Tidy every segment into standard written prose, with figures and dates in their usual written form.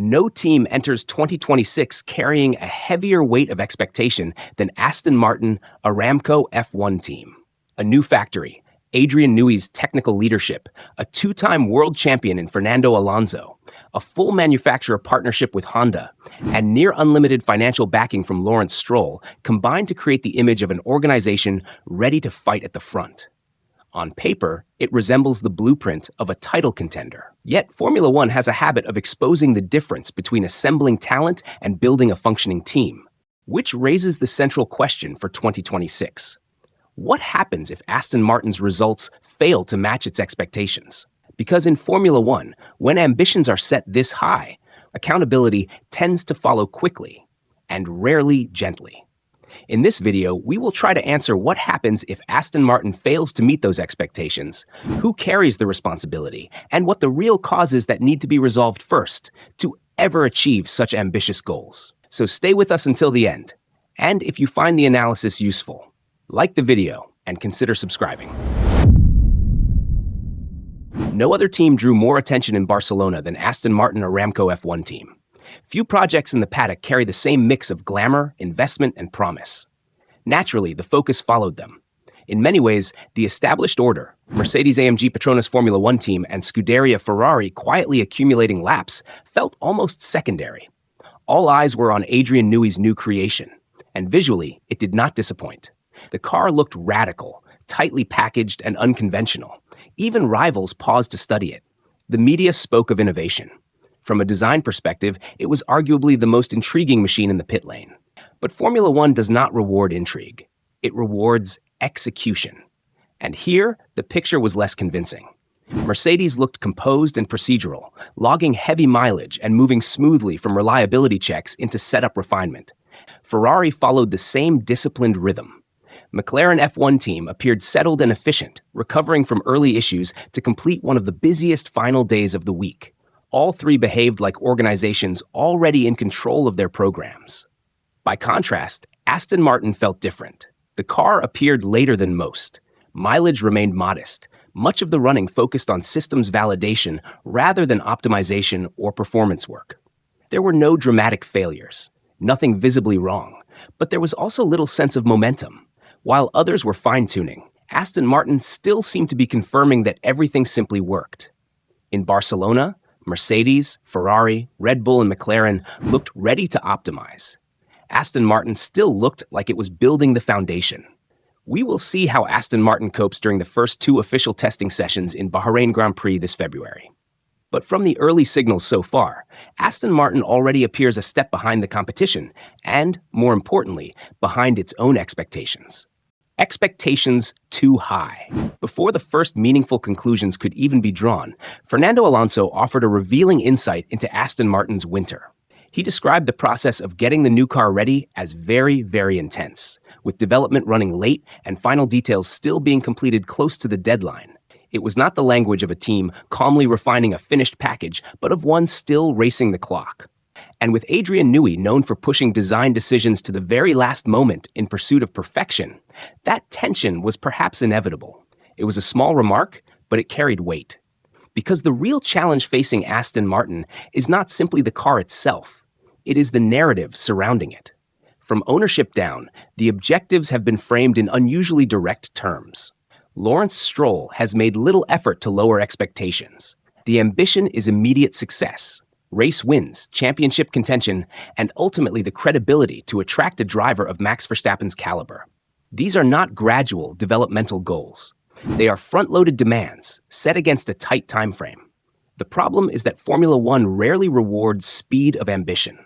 No team enters 2026 carrying a heavier weight of expectation than Aston Martin Aramco F1 team. A new factory, Adrian Newey's technical leadership, a two-time world champion in Fernando Alonso, a full manufacturer partnership with Honda, and near unlimited financial backing from Lawrence Stroll combined to create the image of an organization ready to fight at the front. On paper, it resembles the blueprint of a title contender. Yet Formula One has a habit of exposing the difference between assembling talent and building a functioning team, which raises the central question for 2026. What happens if Aston Martin's results fail to match its expectations? Because in Formula One, when ambitions are set this high, accountability tends to follow quickly and rarely gently. In this video, we will try to answer what happens if Aston Martin fails to meet those expectations, who carries the responsibility, and what the real causes that need to be resolved first to ever achieve such ambitious goals. So stay with us until the end. And if you find the analysis useful, like the video and consider subscribing. No other team drew more attention in Barcelona than Aston Martin Aramco F1 team. Few projects in the paddock carry the same mix of glamour, investment, and promise. Naturally, the focus followed them. In many ways, the established order, Mercedes-AMG Petronas Formula One team and Scuderia Ferrari quietly accumulating laps, felt almost secondary. All eyes were on Adrian Newey's new creation, and visually, it did not disappoint. The car looked radical, tightly packaged, and unconventional. Even rivals paused to study it. The media spoke of innovation. From a design perspective, it was arguably the most intriguing machine in the pit lane. But Formula One does not reward intrigue. It rewards execution. And here, the picture was less convincing. Mercedes looked composed and procedural, logging heavy mileage and moving smoothly from reliability checks into setup refinement. Ferrari followed the same disciplined rhythm. McLaren F1 team appeared settled and efficient, recovering from early issues to complete one of the busiest final days of the week. All three behaved like organizations already in control of their programs. By contrast, Aston Martin felt different. The car appeared later than most. Mileage remained modest. Much of the running focused on systems validation rather than optimization or performance work. There were no dramatic failures, nothing visibly wrong, but there was also little sense of momentum. While others were fine-tuning, Aston Martin still seemed to be confirming that everything simply worked. In Barcelona, Mercedes, Ferrari, Red Bull, and McLaren looked ready to optimize. Aston Martin still looked like it was building the foundation. We will see how Aston Martin copes during the first two official testing sessions in Bahrain Grand Prix this February. But from the early signals so far, Aston Martin already appears a step behind the competition and, more importantly, behind its own expectations. Expectations too high. Before the first meaningful conclusions could even be drawn, Fernando Alonso offered a revealing insight into Aston Martin's winter. He described the process of getting the new car ready as very, very intense, with development running late and final details still being completed close to the deadline. It was not the language of a team calmly refining a finished package, but of one still racing the clock. And with Adrian Newey known for pushing design decisions to the very last moment in pursuit of perfection, that tension was perhaps inevitable. It was a small remark, but it carried weight. Because the real challenge facing Aston Martin is not simply the car itself, it is the narrative surrounding it. From ownership down, the objectives have been framed in unusually direct terms. Lawrence Stroll has made little effort to lower expectations. The ambition is immediate success. Race wins, championship contention, and ultimately the credibility to attract a driver of Max Verstappen's caliber. These are not gradual developmental goals. They are front-loaded demands set against a tight time frame. The problem is that Formula One rarely rewards speed of ambition.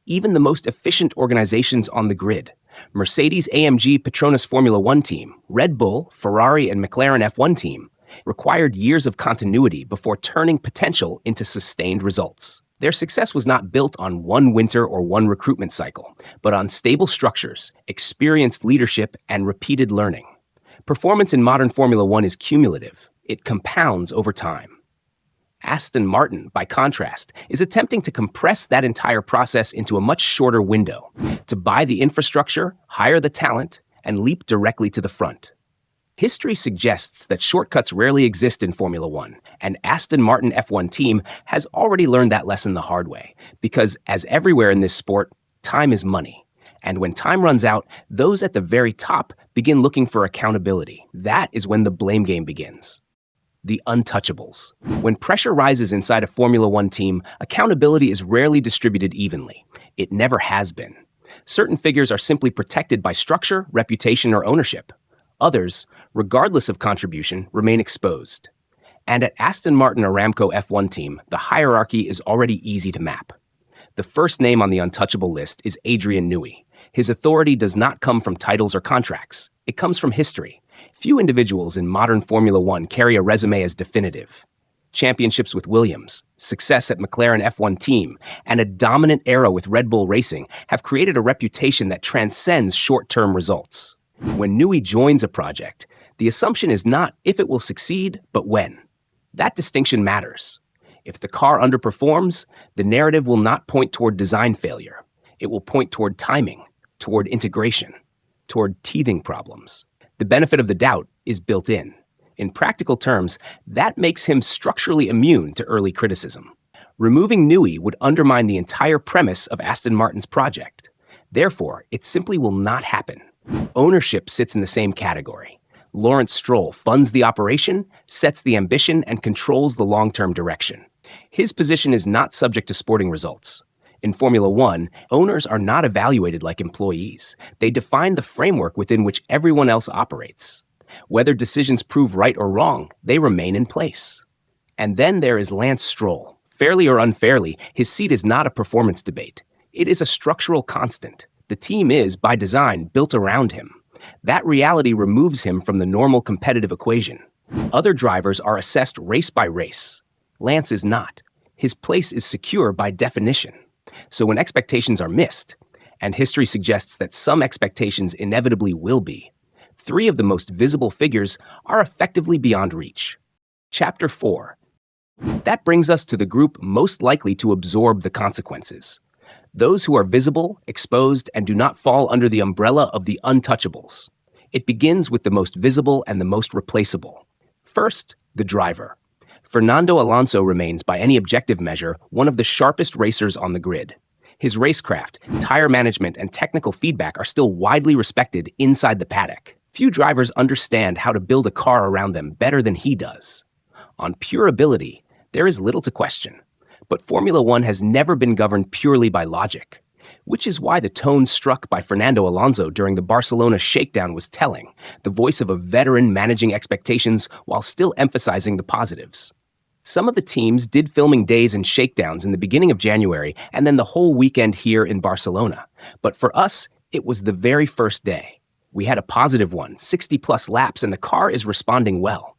Even the most efficient organizations on the grid, Mercedes-AMG Petronas Formula One team, Red Bull, Ferrari, and McLaren F1 team, required years of continuity before turning potential into sustained results. Their success was not built on one winter or one recruitment cycle, but on stable structures, experienced leadership, and repeated learning. Performance in modern Formula One is cumulative. It compounds over time. Aston Martin, by contrast, is attempting to compress that entire process into a much shorter window, to buy the infrastructure, hire the talent, and leap directly to the front. History suggests that shortcuts rarely exist in Formula One, and Aston Martin F1 team has already learned that lesson the hard way, because as everywhere in this sport, time is money. And when time runs out, those at the very top begin looking for accountability. That is when the blame game begins. The untouchables. When pressure rises inside a Formula One team, accountability is rarely distributed evenly. It never has been. Certain figures are simply protected by structure, reputation, or ownership. Others, regardless of contribution, remain exposed. And at Aston Martin Aramco F1 team, the hierarchy is already easy to map. The first name on the untouchable list is Adrian Newey. His authority does not come from titles or contracts. It comes from history. Few individuals in modern Formula One carry a resume as definitive. Championships with Williams, success at McLaren F1 team, and a dominant era with Red Bull Racing have created a reputation that transcends short-term results. When Newey joins a project, the assumption is not if it will succeed, but when. That distinction matters. If the car underperforms, the narrative will not point toward design failure. It will point toward timing, toward integration, toward teething problems. The benefit of the doubt is built in. In practical terms, that makes him structurally immune to early criticism. Removing Newey would undermine the entire premise of Aston Martin's project. Therefore, it simply will not happen. Ownership sits in the same category. Lawrence Stroll funds the operation, sets the ambition, and controls the long-term direction. His position is not subject to sporting results. In Formula One, owners are not evaluated like employees. They define the framework within which everyone else operates. Whether decisions prove right or wrong, they remain in place. And then there is Lance Stroll. Fairly or unfairly, his seat is not a performance debate. It is a structural constant. The team is, by design, built around him. That reality removes him from the normal competitive equation. Other drivers are assessed race by race. Lance is not. His place is secure by definition. So when expectations are missed, and history suggests that some expectations inevitably will be, three of the most visible figures are effectively beyond reach. Chapter 4. That brings us to the group most likely to absorb the consequences. Those who are visible, exposed, and do not fall under the umbrella of the untouchables. It begins with the most visible and the most replaceable. First, the driver. Fernando Alonso remains, by any objective measure, one of the sharpest racers on the grid. His racecraft, tire management, and technical feedback are still widely respected inside the paddock. Few drivers understand how to build a car around them better than he does. On pure ability, there is little to question. But Formula One has never been governed purely by logic, which is why the tone struck by Fernando Alonso during the Barcelona shakedown was telling, the voice of a veteran managing expectations while still emphasizing the positives. Some of the teams did filming days and shakedowns in the beginning of January and then the whole weekend here in Barcelona. But for us, it was the very first day. We had a positive one, 60-plus laps, and the car is responding well.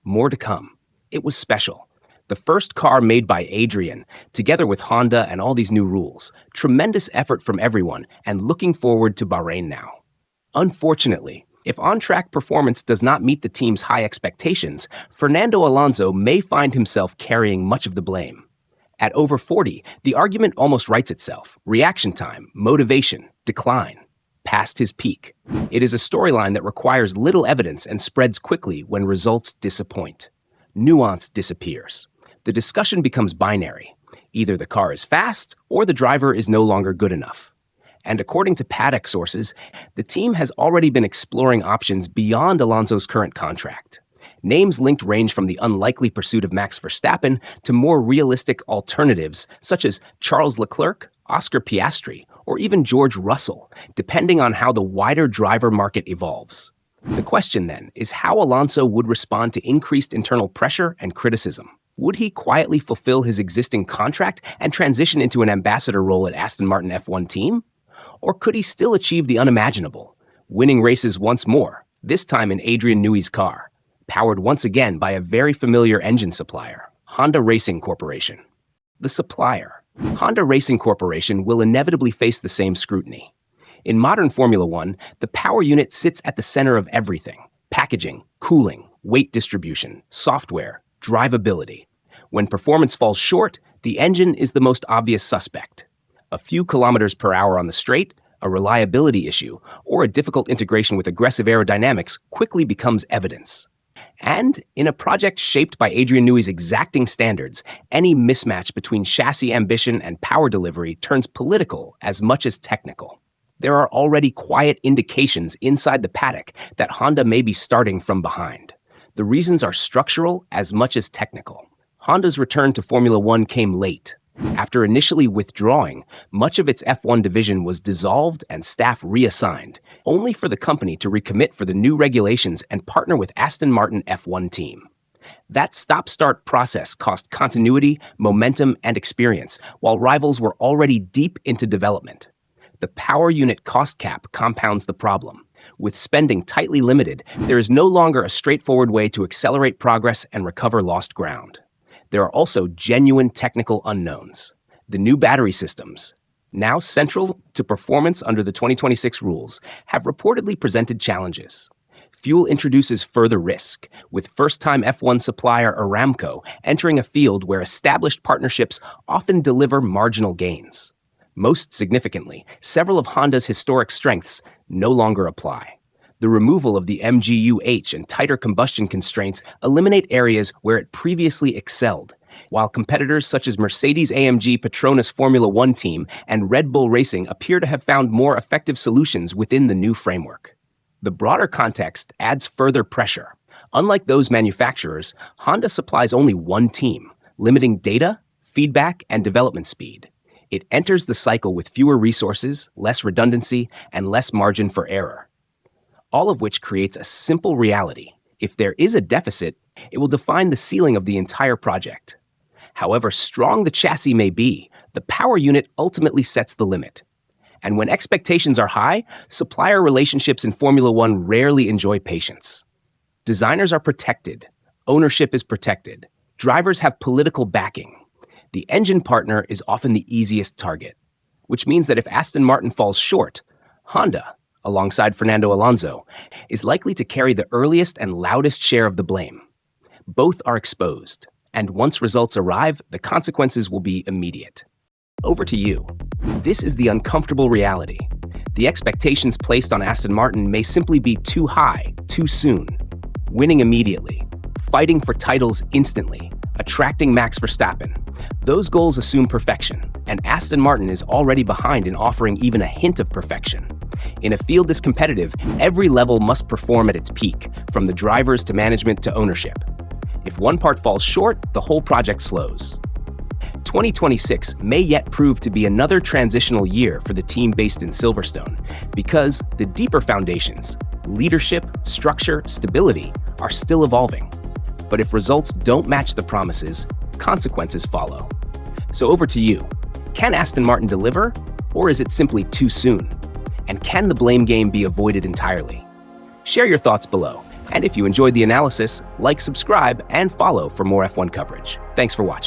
More to come. It was special. The first car made by Adrian, together with Honda and all these new rules. Tremendous effort from everyone, and looking forward to Bahrain now. Unfortunately, if on-track performance does not meet the team's high expectations, Fernando Alonso may find himself carrying much of the blame. At over 40, the argument almost writes itself. Reaction time, motivation, decline. Past his peak. It is a storyline that requires little evidence and spreads quickly when results disappoint. Nuance disappears. The discussion becomes binary. Either the car is fast or the driver is no longer good enough. And according to paddock sources, the team has already been exploring options beyond Alonso's current contract. Names linked range from the unlikely pursuit of Max Verstappen to more realistic alternatives such as Charles Leclerc, Oscar Piastri, or even George Russell, depending on how the wider driver market evolves. The question then is how Alonso would respond to increased internal pressure and criticism. Would he quietly fulfill his existing contract and transition into an ambassador role at Aston Martin F1 team? Or could he still achieve the unimaginable, winning races once more, this time in Adrian Newey's car, powered once again by a very familiar engine supplier, Honda Racing Corporation? The supplier. Honda Racing Corporation will inevitably face the same scrutiny. In modern Formula One, the power unit sits at the center of everything: packaging, cooling, weight distribution, software, drivability. When performance falls short, the engine is the most obvious suspect. A few kilometers per hour on the straight, A reliability issue or a difficult integration with aggressive aerodynamics quickly becomes evidence. And in a project shaped by Adrian Newey's exacting standards, any mismatch between chassis ambition and power delivery turns political as much as technical. There are already quiet indications inside the paddock that Honda may be starting from behind. The reasons are structural as much as technical. Honda's return to Formula One came late. After initially withdrawing, much of its F1 division was dissolved and staff reassigned, only for the company to recommit for the new regulations and partner with Aston Martin F1 team. That stop-start process cost continuity, momentum, and experience, while rivals were already deep into development. The power unit cost cap compounds the problem. With spending tightly limited, there is no longer a straightforward way to accelerate progress and recover lost ground. There are also genuine technical unknowns. The new battery systems, now central to performance under the 2026 rules, have reportedly presented challenges. Fuel introduces further risk, with first-time F1 supplier Aramco entering a field where established partnerships often deliver marginal gains. Most significantly, several of Honda's historic strengths no longer apply. The removal of the MGU-H and tighter combustion constraints eliminate areas where it previously excelled, while competitors such as Mercedes-AMG Petronas Formula One team and Red Bull Racing appear to have found more effective solutions within the new framework. The broader context adds further pressure. Unlike those manufacturers, Honda supplies only one team, limiting data, feedback, and development speed. It enters the cycle with fewer resources, less redundancy, and less margin for error. All of which creates a simple reality. If there is a deficit, it will define the ceiling of the entire project. However strong the chassis may be, the power unit ultimately sets the limit. And when expectations are high, supplier relationships in Formula One rarely enjoy patience. Designers are protected, ownership is protected, drivers have political backing. The engine partner is often the easiest target, which means that if Aston Martin falls short, Honda, alongside Fernando Alonso, is likely to carry the earliest and loudest share of the blame. Both are exposed, and once results arrive, the consequences will be immediate. Over to you. This is the uncomfortable reality. The expectations placed on Aston Martin may simply be too high, too soon. Winning immediately, fighting for titles instantly, attracting Max Verstappen. Those goals assume perfection, and Aston Martin is already behind in offering even a hint of perfection. In a field this competitive, every level must perform at its peak, from the drivers to management to ownership. If one part falls short, the whole project slows. 2026 may yet prove to be another transitional year for the team based in Silverstone, because the deeper foundations, leadership, structure, stability, are still evolving. But if results don't match the promises, consequences follow. So over to you. Can Aston Martin deliver, or is it simply too soon? And can the blame game be avoided entirely? Share your thoughts below. And if you enjoyed the analysis, like, subscribe, and follow for more F1 coverage. Thanks for watching.